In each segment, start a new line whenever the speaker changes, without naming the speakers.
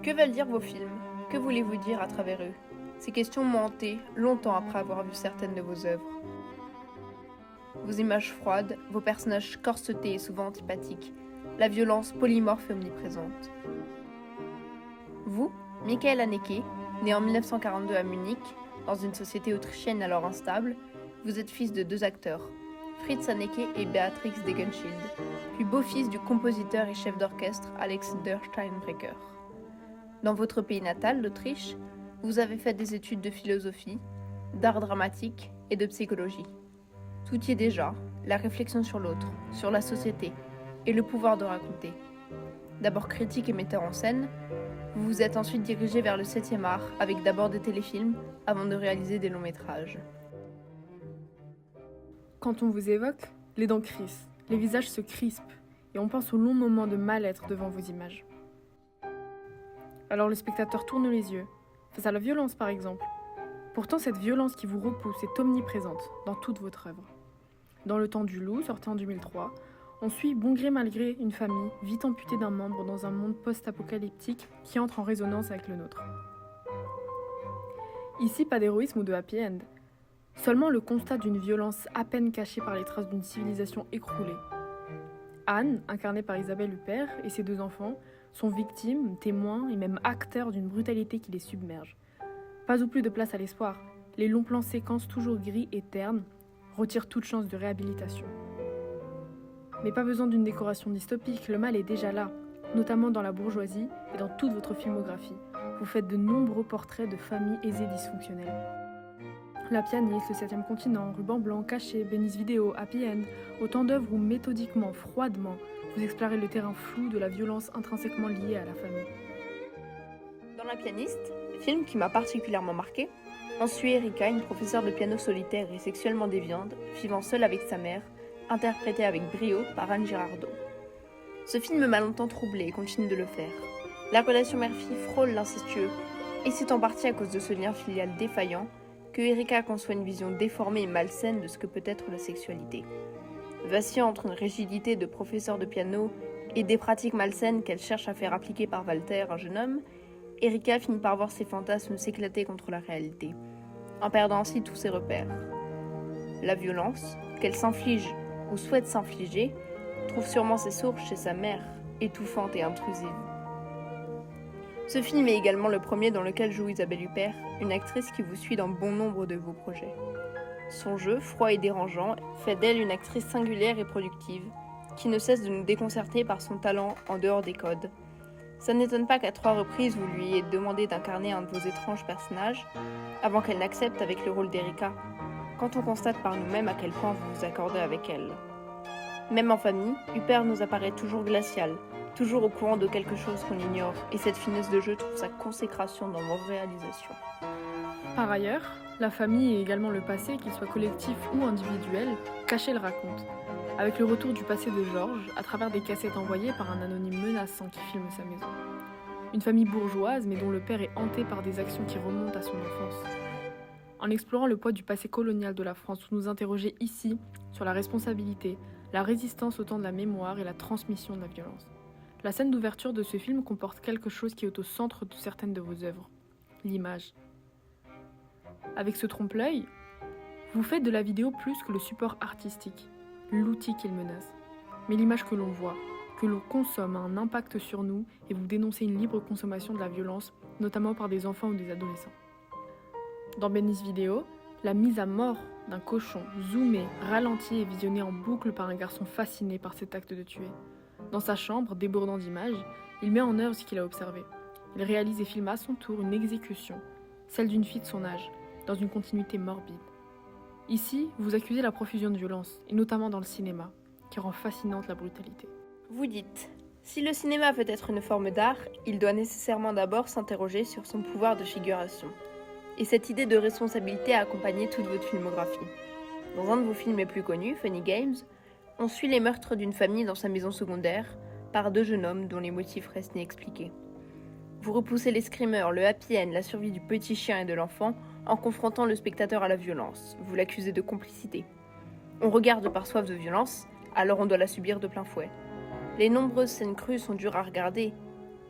Que veulent dire vos films? Que voulez-vous dire à travers eux? Ces questions m'ont hanté longtemps après avoir vu certaines de vos œuvres. Vos images froides, vos personnages corsetés et souvent antipathiques, la violence polymorphe et omniprésente. Vous, Michael Haneke, né en 1942 à Munich, dans une société autrichienne alors instable, vous êtes fils de deux acteurs, Fritz Haneke et Beatrix Degenschild, puis beau-fils du compositeur et chef d'orchestre Alexander Steinbrecher. Dans votre pays natal, l'Autriche, vous avez fait des études de philosophie, d'art dramatique et de psychologie. Tout y est déjà, la réflexion sur l'autre, sur la société et le pouvoir de raconter. D'abord critique et metteur en scène, vous vous êtes ensuite dirigé vers le 7e art avec d'abord des téléfilms avant de réaliser des longs métrages.
Quand on vous évoque, les dents crissent, les visages se crispent et on pense aux longs moments de mal-être devant vos images. Alors le spectateur tourne les yeux, face à la violence par exemple. Pourtant cette violence qui vous repousse est omniprésente dans toute votre œuvre. Dans Le Temps du loup, sorti en 2003, on suit bon gré mal gré une famille vite amputée d'un membre dans un monde post-apocalyptique qui entre en résonance avec le nôtre. Ici, pas d'héroïsme ou de happy end, seulement le constat d'une violence à peine cachée par les traces d'une civilisation écroulée. Anne, incarnée par Isabelle Huppert, et ses deux enfants, sont victimes, témoins et même acteurs d'une brutalité qui les submerge. Pas ou plus de place à l'espoir, les longs plans séquences toujours gris et ternes retirent toute chance de réhabilitation. Mais pas besoin d'une décoration dystopique, le mal est déjà là, notamment dans la bourgeoisie et dans toute votre filmographie. Vous faites de nombreux portraits de familles aisées dysfonctionnelles. La pianiste, Le 7e continent, Ruban blanc, Caché, Bénice vidéo, Happy End, autant d'œuvres où méthodiquement, froidement, vous explorez le terrain flou de la violence intrinsèquement liée à la famille.
Dans La pianiste, film qui m'a particulièrement marqué, on suit Erika, une professeure de piano solitaire et sexuellement déviante, vivant seule avec sa mère, interprétée avec brio par Anne Girardot. Ce film m'a longtemps troublée et continue de le faire. La relation mère-fille frôle l'incestueux, et c'est en partie à cause de ce lien filial défaillant que Erika conçoit une vision déformée et malsaine de ce que peut être la sexualité. Vacillant entre une rigidité de professeur de piano et des pratiques malsaines qu'elle cherche à faire appliquer par Walter, un jeune homme, Erika finit par voir ses fantasmes s'éclater contre la réalité, en perdant ainsi tous ses repères. La violence, qu'elle s'inflige ou souhaite s'infliger, trouve sûrement ses sources chez sa mère, étouffante et intrusive. Ce film est également le premier dans lequel joue Isabelle Huppert, une actrice qui vous suit dans bon nombre de vos projets. Son jeu, froid et dérangeant, fait d'elle une actrice singulière et productive, qui ne cesse de nous déconcerter par son talent en dehors des codes. Ça n'étonne pas qu'à 3 reprises vous lui ayez demandé d'incarner un de vos étranges personnages, avant qu'elle n'accepte avec le rôle d'Erika, quand on constate par nous-mêmes à quel point vous vous accordez avec elle. Même en famille, Huppert nous apparaît toujours glacial, toujours au courant de quelque chose qu'on ignore, et cette finesse de jeu trouve sa consécration dans vos réalisations.
Par ailleurs, la famille et également le passé, qu'il soit collectif ou individuel, Caché le raconte, avec le retour du passé de Georges à travers des cassettes envoyées par un anonyme menaçant qui filme sa maison. Une famille bourgeoise mais dont le père est hanté par des actions qui remontent à son enfance. En explorant le poids du passé colonial de la France, vous nous interrogez ici sur la responsabilité, la résistance au temps de la mémoire et la transmission de la violence. La scène d'ouverture de ce film comporte quelque chose qui est au centre de certaines de vos œuvres, l'image. Avec ce trompe-l'œil, vous faites de la vidéo plus que le support artistique, l'outil qu'il menace. Mais l'image que l'on voit, que l'on consomme a un impact sur nous et vous dénoncez une libre consommation de la violence, notamment par des enfants ou des adolescents. Dans Bénice vidéo, la mise à mort d'un cochon, zoomé, ralenti et visionné en boucle par un garçon fasciné par cet acte de tuer. Dans sa chambre, débordant d'images, il met en œuvre ce qu'il a observé. Il réalise et filme à son tour une exécution, celle d'une fille de son âge, dans une continuité morbide. Ici, vous accusez la profusion de violence, et notamment dans le cinéma, qui rend fascinante la brutalité.
Vous dites, si le cinéma peut être une forme d'art, il doit nécessairement d'abord s'interroger sur son pouvoir de figuration. Et cette idée de responsabilité a accompagné toute votre filmographie. Dans un de vos films les plus connus, Funny Games, on suit les meurtres d'une famille dans sa maison secondaire par 2 jeunes hommes dont les motifs restent inexpliqués. Vous repoussez les screamers, le happy end, la survie du petit chien et de l'enfant en confrontant le spectateur à la violence. Vous l'accusez de complicité. On regarde par soif de violence, alors on doit la subir de plein fouet. Les nombreuses scènes crues sont dures à regarder,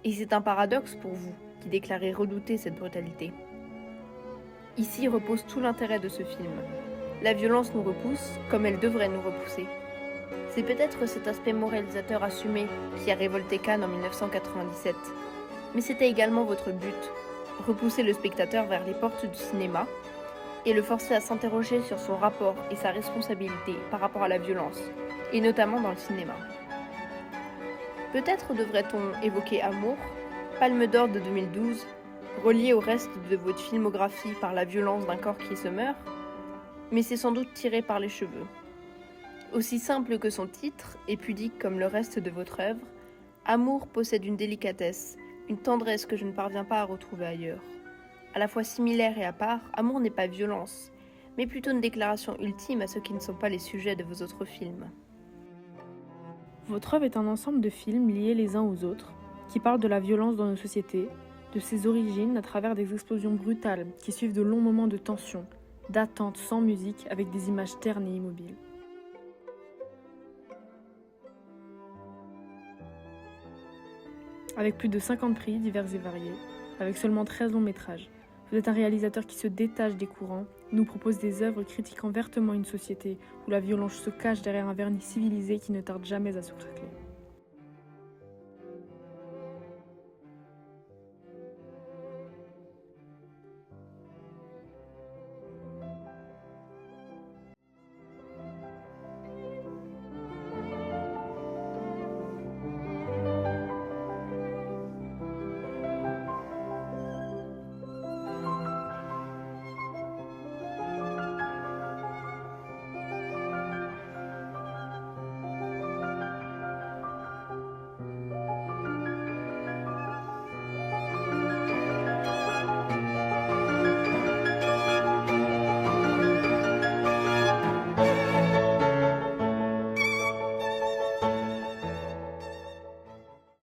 et c'est un paradoxe pour vous, qui déclarait redouter cette brutalité. Ici repose tout l'intérêt de ce film. La violence nous repousse comme elle devrait nous repousser. C'est peut-être cet aspect moralisateur assumé qui a révolté Cannes en 1997. Mais c'était également votre but, repousser le spectateur vers les portes du cinéma et le forcer à s'interroger sur son rapport et sa responsabilité par rapport à la violence, et notamment dans le cinéma. Peut-être devrait-on évoquer Amour, Palme d'Or de 2012, relié au reste de votre filmographie par la violence d'un corps qui se meurt, mais c'est sans doute tiré par les cheveux. Aussi simple que son titre, et pudique comme le reste de votre œuvre, Amour possède une délicatesse, une tendresse que je ne parviens pas à retrouver ailleurs. À la fois similaire et à part, Amour n'est pas violence, mais plutôt une déclaration ultime à ceux qui ne sont pas les sujets de vos autres films.
Votre œuvre est un ensemble de films liés les uns aux autres, qui parlent de la violence dans nos sociétés, de ses origines à travers des explosions brutales qui suivent de longs moments de tension, d'attente sans musique avec des images ternes et immobiles. Avec plus de 50 prix divers et variés, avec seulement 13 longs métrages, vous êtes un réalisateur qui se détache des courants, nous propose des œuvres critiquant vertement une société où la violence se cache derrière un vernis civilisé qui ne tarde jamais à se craquer.